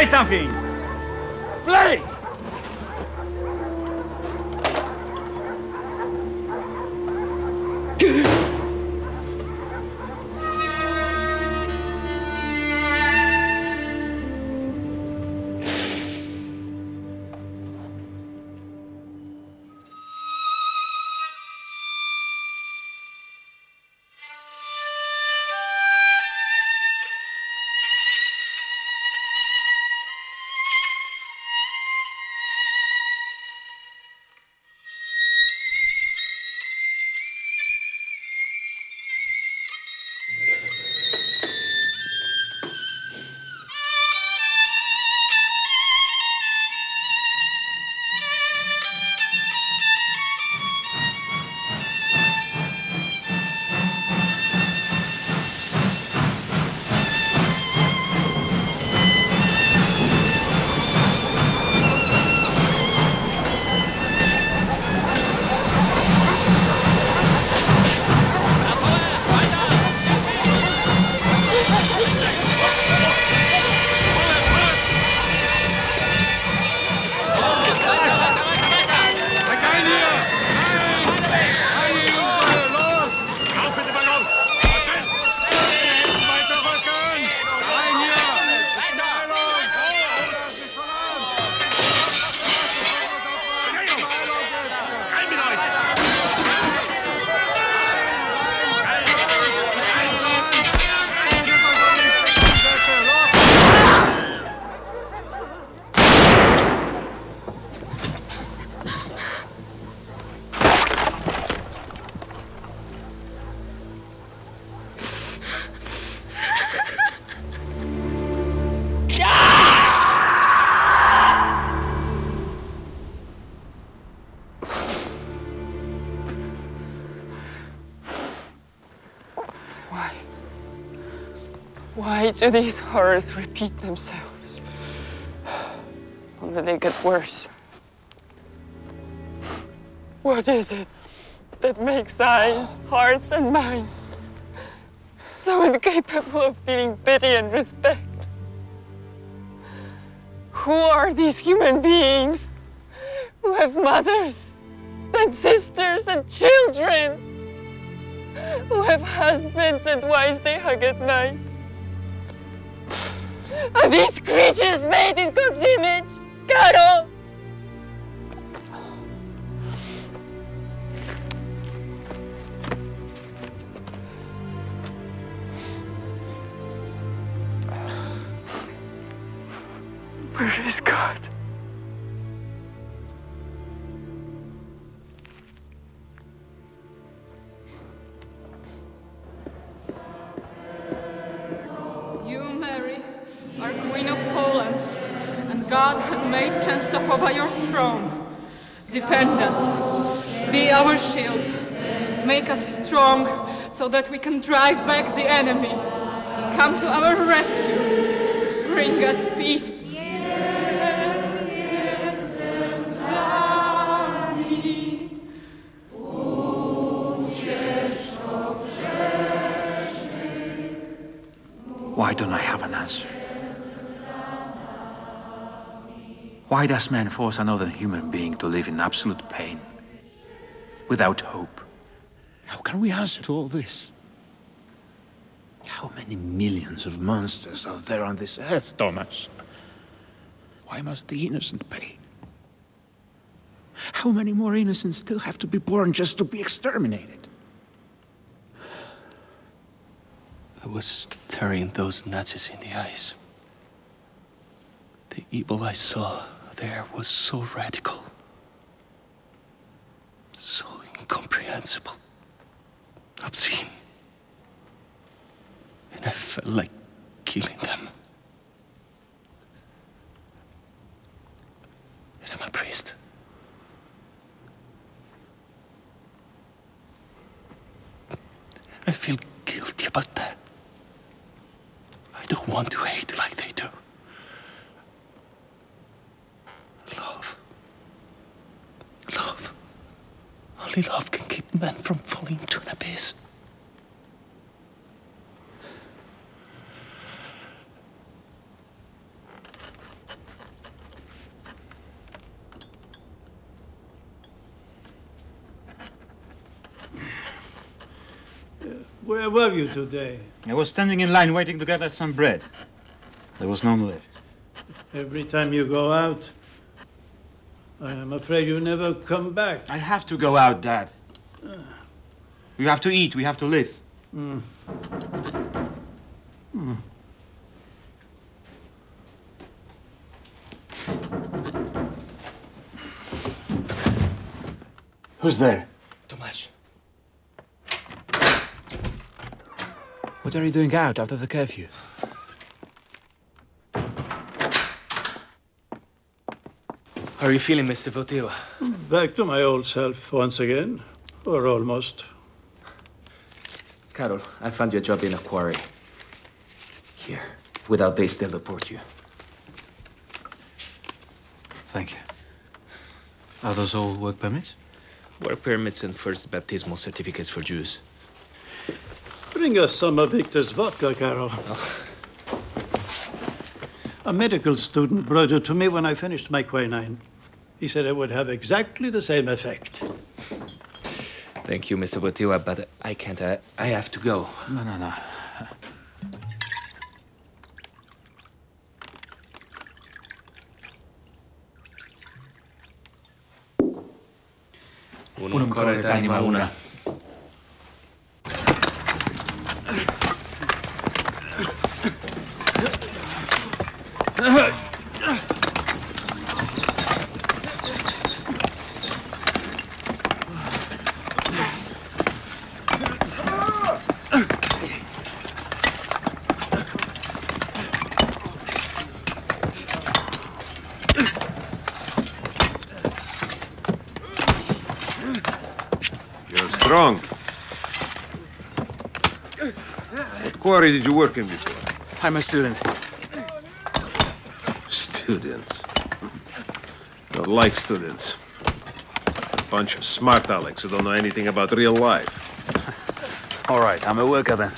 Something! Play! Why do these horrors repeat themselves? Only they get worse. What is it that makes eyes, hearts, and minds so incapable of feeling pity and respect? Who are these human beings who have mothers and sisters and children? Who have husbands and wives they hug at night? Are these creatures made in God's image? Carol! Where is God? God has made Częstochowa your throne. Defend us. Be our shield. Make us strong so that we can drive back the enemy. Come to our rescue. Bring us peace. Why don't I have an answer? Why does man force another human being to live in absolute pain, without hope? How can we answer to all this? How many millions of monsters are there on this earth, Thomas? Why must the innocent pay? How many more innocents still have to be born just to be exterminated? I was staring those Nazis in the eyes. The evil I saw there was so radical, so incomprehensible, obscene. And I felt like killing them. And I'm a priest. I feel guilty about that. I don't want to hate like they do. Love. Love. Only love can keep men from falling into an abyss. Where were you today? I was standing in line waiting to get us some bread. There was none left. Every time you go out, I am afraid you never come back. I have to go out, Dad. We have to eat, we have to live. Who's there? Tomasz. What are you doing out after the curfew? How are you feeling, Mr. Votiva? Back to my old self once again, or almost. Karol, I found you a job in a quarry. Here. Without this, they'll deport you. Thank you. Are those all work permits? Work permits and first baptismal certificates for Jews. Bring us some of Victor's vodka, Carol. A medical student brought it to me when I finished my quinine. He said it would have exactly the same effect. Thank you, Mr. Votiva, but I can't. I have to go. No. Unum corret anima una. You're strong. What quarry did you work in before? I'm a student. Students. Don't like students. Bunch of smart Alecs who don't know anything about real life. All right, I'm a worker then.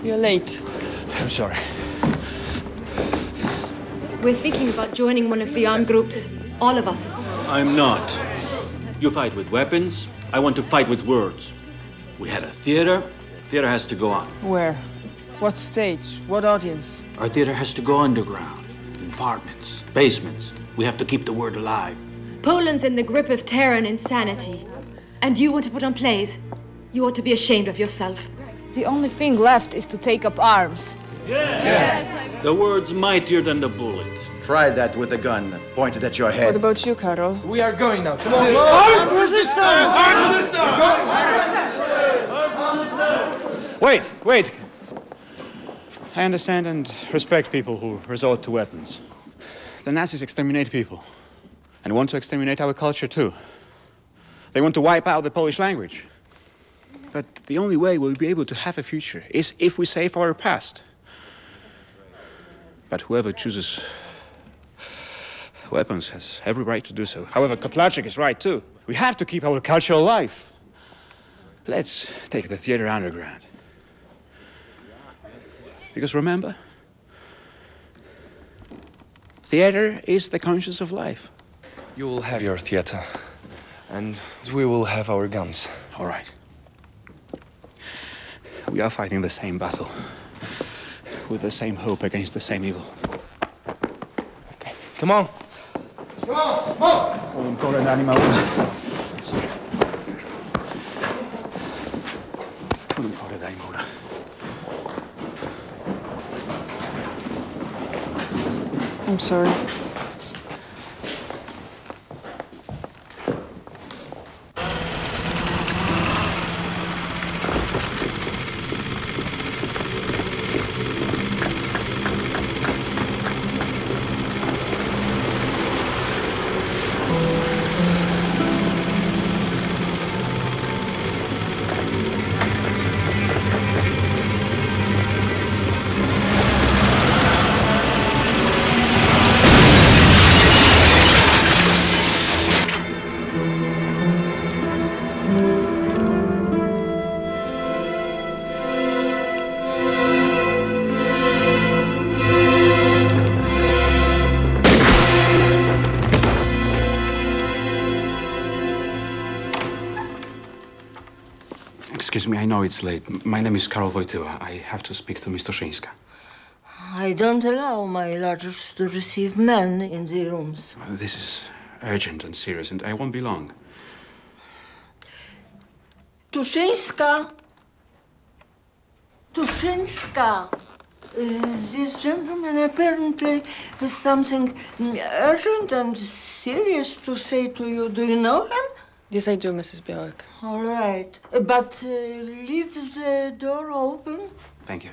You're late. I'm sorry. We're thinking about joining one of the armed groups. All of us. I'm not. You fight with weapons. I want to fight with words. We had a theater. Theater has to go on. Where? What stage? What audience? Our theater has to go underground. In apartments, basements. We have to keep the word alive. Poland's in the grip of terror and insanity. And you want to put on plays? You ought to be ashamed of yourself. The only thing left is to take up arms. Yes. The word's mightier than the bullet. Try that with a gun pointed at your What head. about you, Karol? We are going now. Come on. Armed resistance! Wait. I understand and respect people who resort to weapons. The Nazis exterminate people and want to exterminate our culture too. They want to wipe out the Polish language. But the only way we'll be able to have a future is if we save our past. But whoever chooses weapons has every right to do so. However, Kotlarczyk is right too. We have to keep our culture alive. Let's take the theater underground. Because remember, theater is the conscience of life. You will have your theater, and we will have our guns. All right. We are fighting the same battle, with the same hope against the same evil. Okay. Come on! Come on! Come on! I'm sorry. Excuse me, I know it's late. My name is Karol Wojtyła. I have to speak to Miss Toszyńska. I don't allow my lodgers to receive men in the rooms. This is urgent and serious, and I won't be long. Toszyńska! Toszyńska! This gentleman apparently has something urgent and serious to say to you. Do you know him? Yes, I do, Mrs. Białek. All right. But leave the door open. Thank you.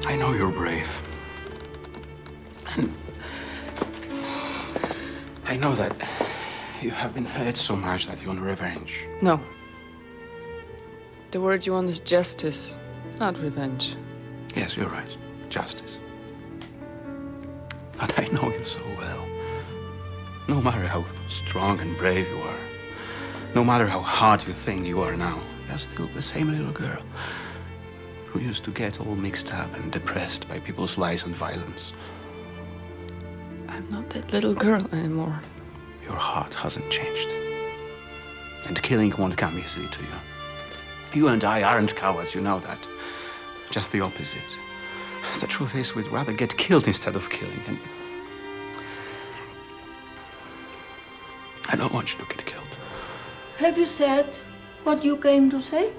I know you're brave. And I know that you have been hurt so much that you want revenge. No. The word you want is justice, not revenge. Yes, you're right. Justice. But I know you so well. No matter how strong and brave you are, no matter how hard you think you are now, you're still the same little girl who used to get all mixed up and depressed by people's lies and violence. I'm not that little girl anymore. Your heart hasn't changed. And killing won't come easily to you. You and I aren't cowards, you know that. Just the opposite. The truth is, we'd rather get killed instead of killing, and I don't want you to get killed. Have you said what you came to say?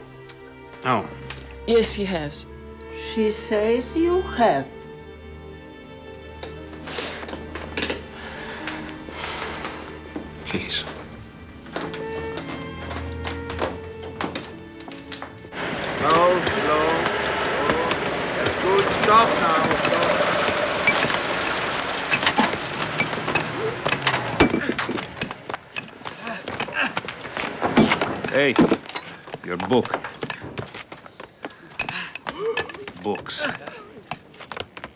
No. Yes, he has. She says you have. Please. Slow, slow. That's good. Stop now. Hey, your book. Books.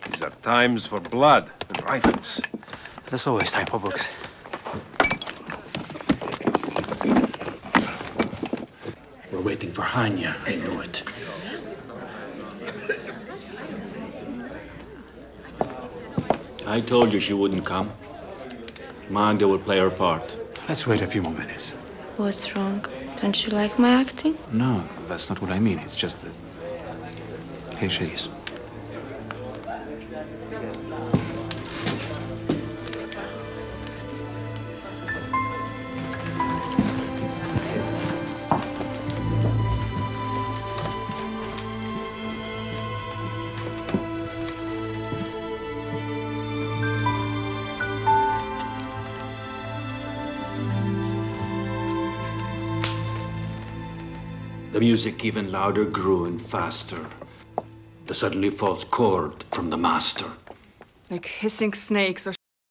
These are times for blood and rifles. There's always time for books. We're waiting for Hanya. I knew it. I told you she wouldn't come. Magda will play her part. Let's wait a few more minutes. What's wrong? Don't you like my acting? No, that's not what I mean. It's just that... Here she is. The music even louder grew and faster. The suddenly false chord from the master. Like hissing snakes or